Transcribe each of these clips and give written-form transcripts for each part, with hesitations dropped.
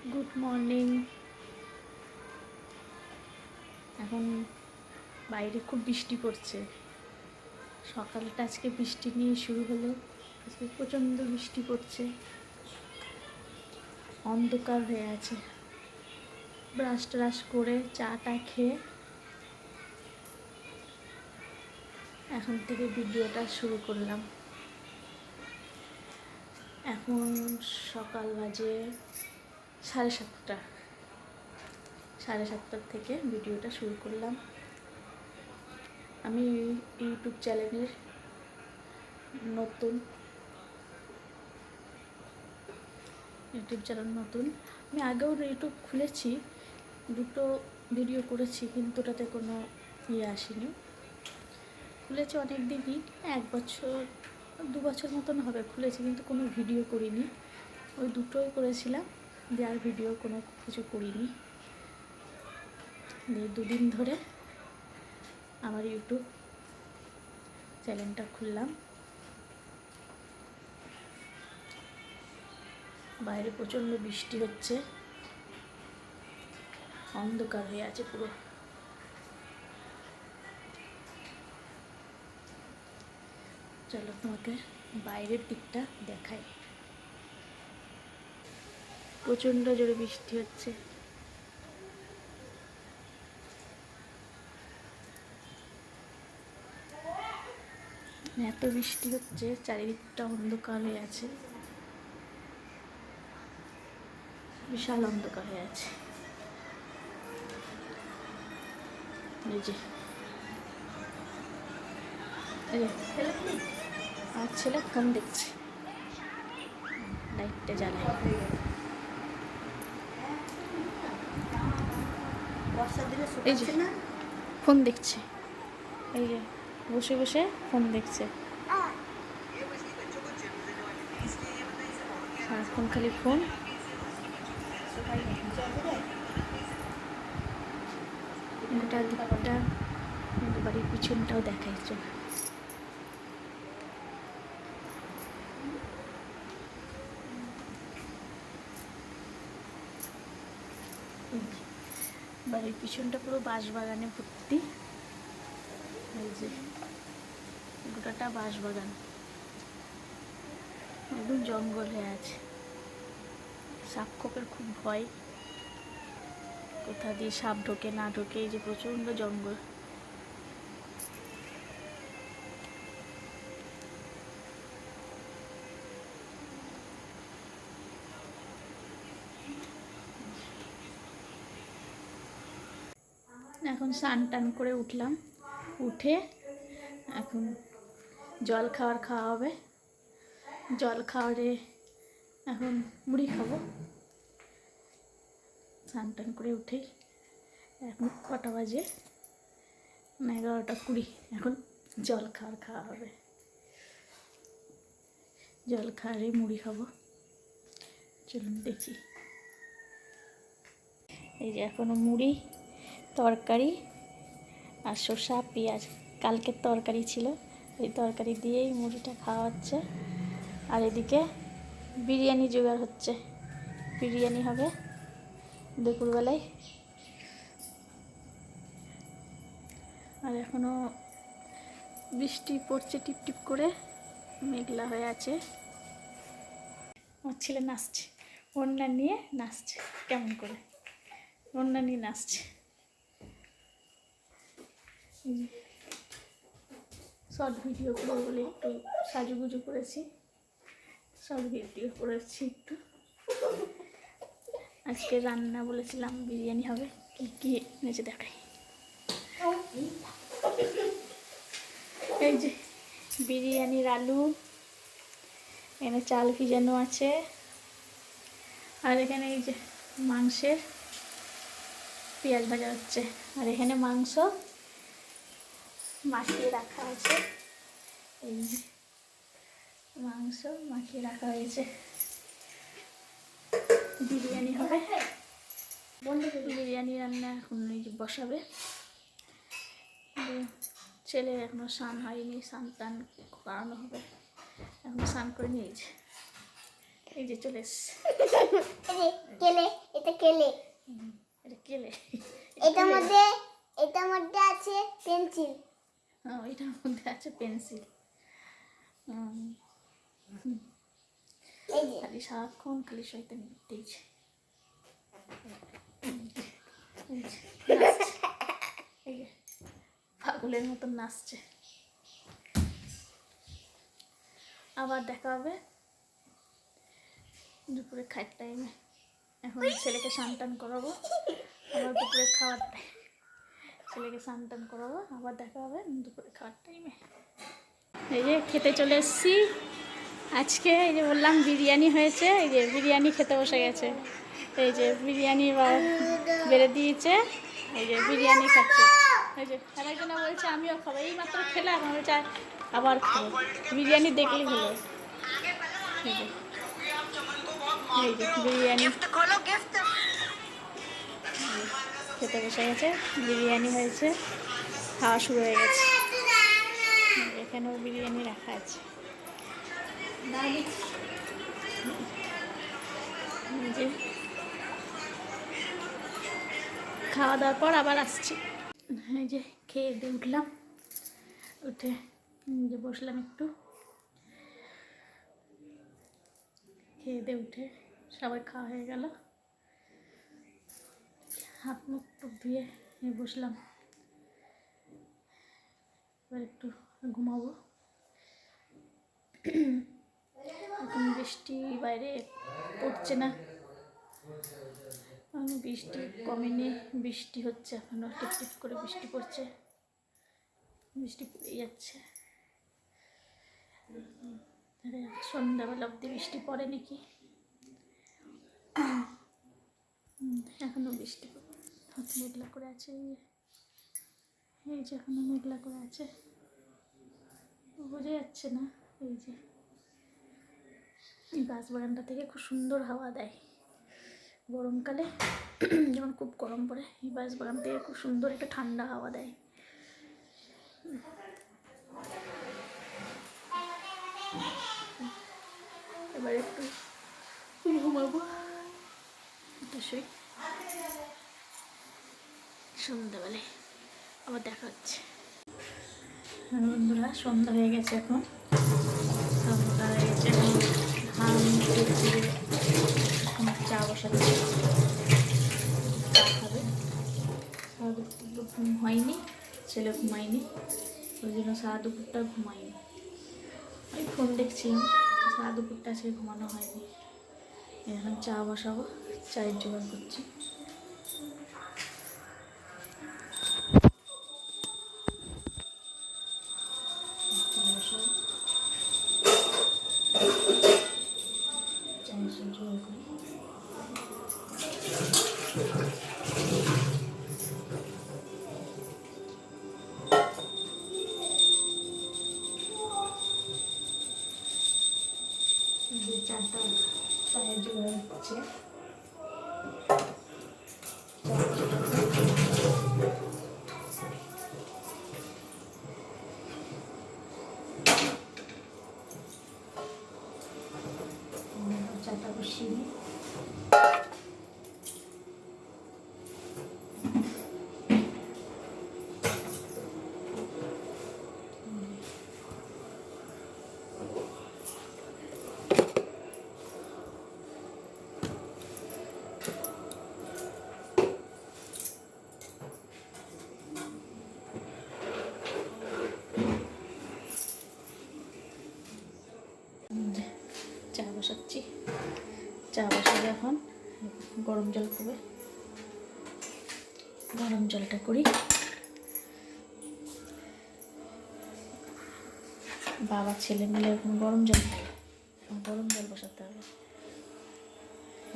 Good morning. এখন বাইরে খুব বৃষ্টি পড়ছে। সকালটা আজকে বৃষ্টি নিয়ে শুরু হলো। আজকে প্রচণ্ড বৃষ্টি পড়ছে, অন্ধকার হয়ে আছে। ব্রাশ ট্রাশ করে চাটা খেয়ে এখন থেকে ভিডিওটা শুরু করলাম। এখন সকাল বাজে 7:30। 7:30 থেকে ভিডিওটা শুরু করলাম। আমি ইউটিউব চ্যানেলের নতুন আমি আগেও ইউটিউব খুলেছি, দুটো ভিডিও করেছি, কিন্তু ওটাতে কোনো আসেনি। খুলেছি অনেক দিনই, 1 বছর 2 বছর মতন হবে খুলেছি, কিন্তু কোনো ভিডিও করিনি। ওই দুটোই করেছিলাম, দিয়ে আর ভিডিও কোনো কিছু করিনি। দিয়ে 2 দিন ধরে আমার ইউটিউব চ্যানেলটা খুললাম। বাইরে প্রচণ্ড বৃষ্টি হচ্ছে, অন্ধকার হয়ে আছে পুরো। চলো তোমাকে বাইরের দিকটা দেখাই। প্রচণ্ড জোরে বৃষ্টি হচ্ছে। এত বৃষ্টি হচ্ছে, চারিদিকটা অন্ধকার হয়ে আছে, বিশাল অন্ধকার হয়ে আছে। এই যে আমার ছেলে ফোন দেখছে, লাইটটা জ্বালায়। এই যে ফোন দেখছে, এই যে বসে বসে ফোন দেখছে, সারাক্ষণ খালি ফোন। গোটা দিকটা বাড়ির পিছনটাও দেখাইছে। বাড়ির পিছনটা পুরো বাঁশবাগানে ভর্তি। এই যে গোটাটা বাঁশবাগান, একদম জঙ্গল হয়ে আছে। সাপ খোপের খুব ভয়, কোথা দিয়ে সাপ ঢোকে না ঢোকে। এই যে প্রচণ্ড জঙ্গল। এখন স্নান টান করে উঠলাম, উঠে এখন জল খাওয়া হবে। জল খাওয়ারে এখন মুড়ি খাবো। স্নান টান করে উঠেই এখন কটা বাজে, 11:20। এখন জল খাওয়া হবে। জল খাওয়ারে মুড়ি খাবো। চলুন দেখি। এই যে এখনো মুড়ি, তরকারি আর শসা পেঁয়াজ, কালকের তরকারি ছিল, এই তরকারি দিয়েই মুড়িটা খাওয়া হচ্ছে। আর এদিকে বিরিয়ানি জোগাড় হচ্ছে, বিরিয়ানি হবে দুপুরবেলায়। আর এখনও বৃষ্টি পড়ছে টিপটিপ করে, মেঘলা হয়ে আছে। আমার ছেলে নাচছে, ওড়না নিয়ে নাচছে, কেমন করে ওড়না নিয়ে নাচছে। শর্ট ভিডিও করবো বলে একটু সাজুগুজু করেছি, শর্ট ভিডিও করেছি একটু। আজকে রান্না বলেছিলাম বিরিয়ানি হবে, কি কি এনেছে দেখাই। এই যে বিরিয়ানির আলু, এখানে চাল ভিজানো আছে, আর এখানে এই যে মাংসের পেঁয়াজ ভাজা হচ্ছে, আর এখানে মাংস মাখিয়ে রাখা আছে। এই যে মাংস মাখিয়ে রাখা হয়েছে, বিরিয়ানি হবে। বিরিয়ানি রান্না এখন এই যে বসাবে। ছেলে এখনো স্নান হয়নি, স্নান টান করানো হবে। এখন স্নান করে নিয়েছে, এই যে চলে এসছে। কেলে, এটা কেলে। এটা কেলে। এটার মধ্যে আছে পেন্সিল। হ্যাঁ, এটার মধ্যে আছে পেন্সিল। খালি সারাক্ষণ খালি শয়তানি করতেইছে। এই যে পাগলের মতন নাচছে। আবার দেখা হবে দুপুরে খাওয়ার টাইমে। এখন ছেলেকে স্নান টান করাবো, আবার দুপুরে খাওয়ার টাইম ছেলেকে স্নান টান করাবো, আবার দেখা হবে দুপুরে খাওয়ার টাইমে। এই যে খেতে চলে এসেছি আজকে। এই যে বললাম বিরিয়ানি হয়েছে, এই যে বিরিয়ানি খেতে বসে গেছে। এই যে বিরিয়ানি বেড়ে দিয়েছে, এই যে বিরিয়ানি খাচ্ছে। এই যে আরেকজনা বলছে আমিও খাবো, এই মাত্র খেলাম, আমি চাই আবার খাবো। বিরিয়ানি দেখলেই হলো। এই যে বিরিয়ানি খেতে বসে গেছে, বিরিয়ানি হয়েছে, খাওয়া শুরু হয়ে গেছে। এখানেও বিরিয়ানি রাখা আছে। যে খাওয়া দাওয়ার পর আবার আসছি। এই যে খেয়ে দিয়ে উঠলাম, উঠে যে বসলাম একটু, খেয়ে দিয়ে উঠে সবাই খাওয়া হয়ে গেল, হাত মুখ টুক ধুয়ে বসলাম। এবার একটু ঘুমাবো। এখন বৃষ্টি বাইরে পড়ছে না, বৃষ্টি কমেনি, বৃষ্টি হচ্ছে এখনও, টিপ টিপ করে বৃষ্টি পড়ছে, বৃষ্টি পড়ে যাচ্ছে। সন্ধ্যাবেলা অব্দি বৃষ্টি পড়ে নাকি, এখনও বৃষ্টি মেঘলা করে আছে। এই যে এখনও মেঘলা করে আছে, বোঝা যাচ্ছে না। এই যে এই গাছ বাগানটা থেকে খুব সুন্দর হাওয়া দেয় গরমকালে, যখন খুব গরম পড়ে এই বাঁশ বাগান থেকে খুব সুন্দর একটা ঠান্ডা হাওয়া দেয়। এবার একটু ঘুমাবো, একটু শুই, সন্ধ্যাবেলায় আবার দেখা হচ্ছে। বন্ধুরা সন্ধ্যা হয়ে গেছে, এখন সন্ধ্যা হয়ে গেছে, এখন চা বসাচ্ছি, চা খাবে। দুপুর ঘুম হয়নি, ছেলে ঘুমায়নি, ওই জন্য সারা দুপুরটা ঘুমায়নি, ওই ফোন দেখছিলাম, সারা দুপুরটা আজকে ঘুমানো হয়নি। এখন চা বসাবো, চায়ের জোগাড় করছি। চায়ের জোগাড় করি। চাটা চায়ের জোগাড় হচ্ছে। চাটা বসিয়ে নিই। চা বসাচ্ছি, চা বসালে এখন গরম জল করবে, গরম জলটা করি। বাবা ছেলে মিলে এখন গরম জল খায়, গরম জল বসাতে হবে।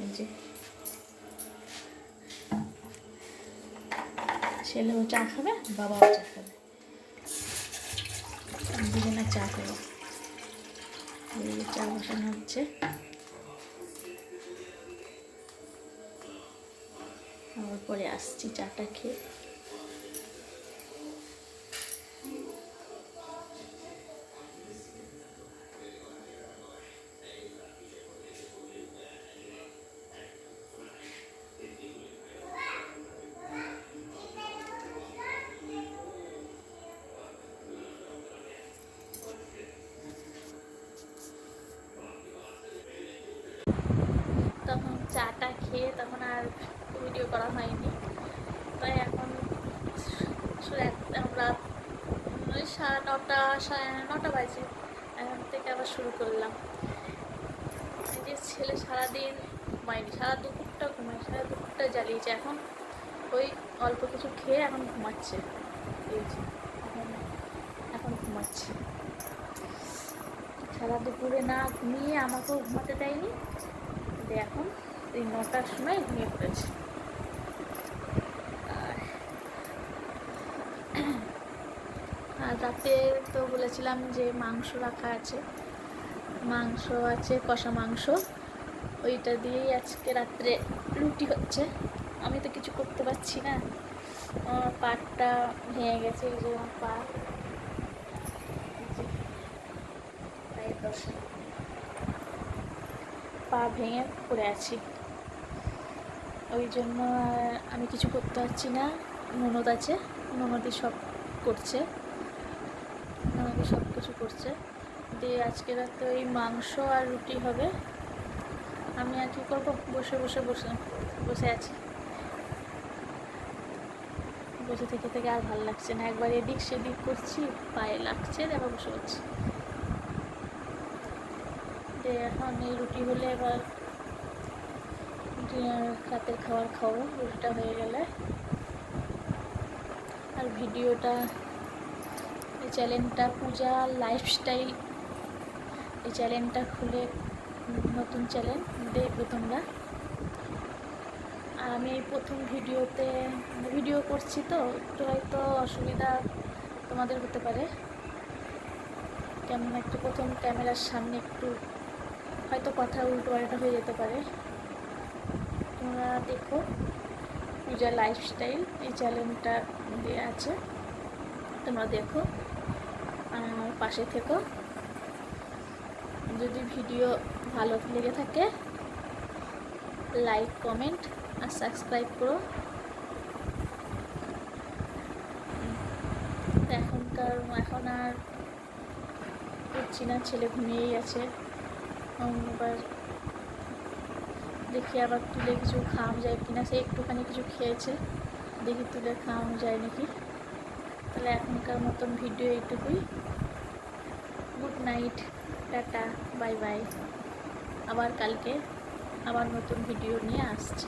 এই যে ছেলেও চা খাবে, বাবাও চা খাবে, দুজনে চা খাবে। এই যে চা বসানো হচ্ছে, আবার পরে আসছি চাটা খেয়ে। চাটা খেয়ে তখন আর ভিডিও করা হয়নি। তাই এখন আমরা ওই 9:30 বাজে এখন থেকে আবার শুরু করলাম। এই যে ছেলে সারাদিন ঘুমায়নি, সারা দুপুরটা ঘুমায়, সারা দুপুরটা জ্বালিয়েছে। এখন ওই অল্প কিছু খেয়ে এখন ঘুমাচ্ছে। এই যে এখন ঘুমাচ্ছে। সারা দুপুরে না ঘুমিয়ে আমাকেও ঘুমাতে দেয়নি, এখন এই 9টার সময় ঘুমিয়ে পড়েছে। আর রাতে তো বলেছিলাম যে মাংস রাখা আছে, মাংস আছে, কষা মাংস, ওইটা দিয়েই আজকে রাত্রে রুটি হচ্ছে। আমি তো কিছু করতে পারছি না, আমার পাটা ভেঙে গেছে। এই যে আমার পা ভেঙে পড়ে আছি, ওই জন্য আমি কিছু করতে পারছি না। ননদ আছে, ননদই সব করছে, ননদই সব কিছু করছে। দিয়ে আজকে রাতে ওই মাংস আর রুটি হবে। আমি আর কি করবো, বসে আছি। বসে থেকে আর ভালো লাগছে না, একবার এদিক সেদিক করছি, পায়ে লাগছে, আবার বসে আছি। দিয়ে এখন এই রুটি হলে এবার রাতের খাবার খাবো, রুটিটা হয়ে গেলে। আর ভিডিওটা, এই চ্যানেলটা পূজা লাইফস্টাইল, এই চ্যানেলটা খুলে নতুন চ্যানেল, দেখবে তোমরা। আর আমি এই প্রথম ভিডিও করছি, তো একটু হয়তো অসুবিধা তোমাদের হতে পারে, কেমন একটু প্রথম ক্যামেরার সামনে একটু হয়তো কথা উল্টো পাল্টা হয়ে যেতে পারে। তোমরা দেখো, পূজা লাইফস্টাইল এই চ্যানেলটা দেওয়া আছে, তোমরা দেখো আর আমার পাশে থেকো। যদি ভিডিও ভালো লেগে থাকে লাইক, কমেন্ট আর সাবস্ক্রাইব করো। এখন আর করছি না, ছেলে ঘুমিয়েই আছে। এবার দেখি আবার তুলে কিছু খাওয়ানো যায় কিনা, সে একটুখানি কিছু খেয়েছে, দেখি তুলে খাওয়ানো যায় নাকি। তাহলে এখনকার মতন ভিডিও এইটুকুই। Good night, tata, bye bye. আবার কালকে আবার নতুন ভিডিও নিয়ে আসছি।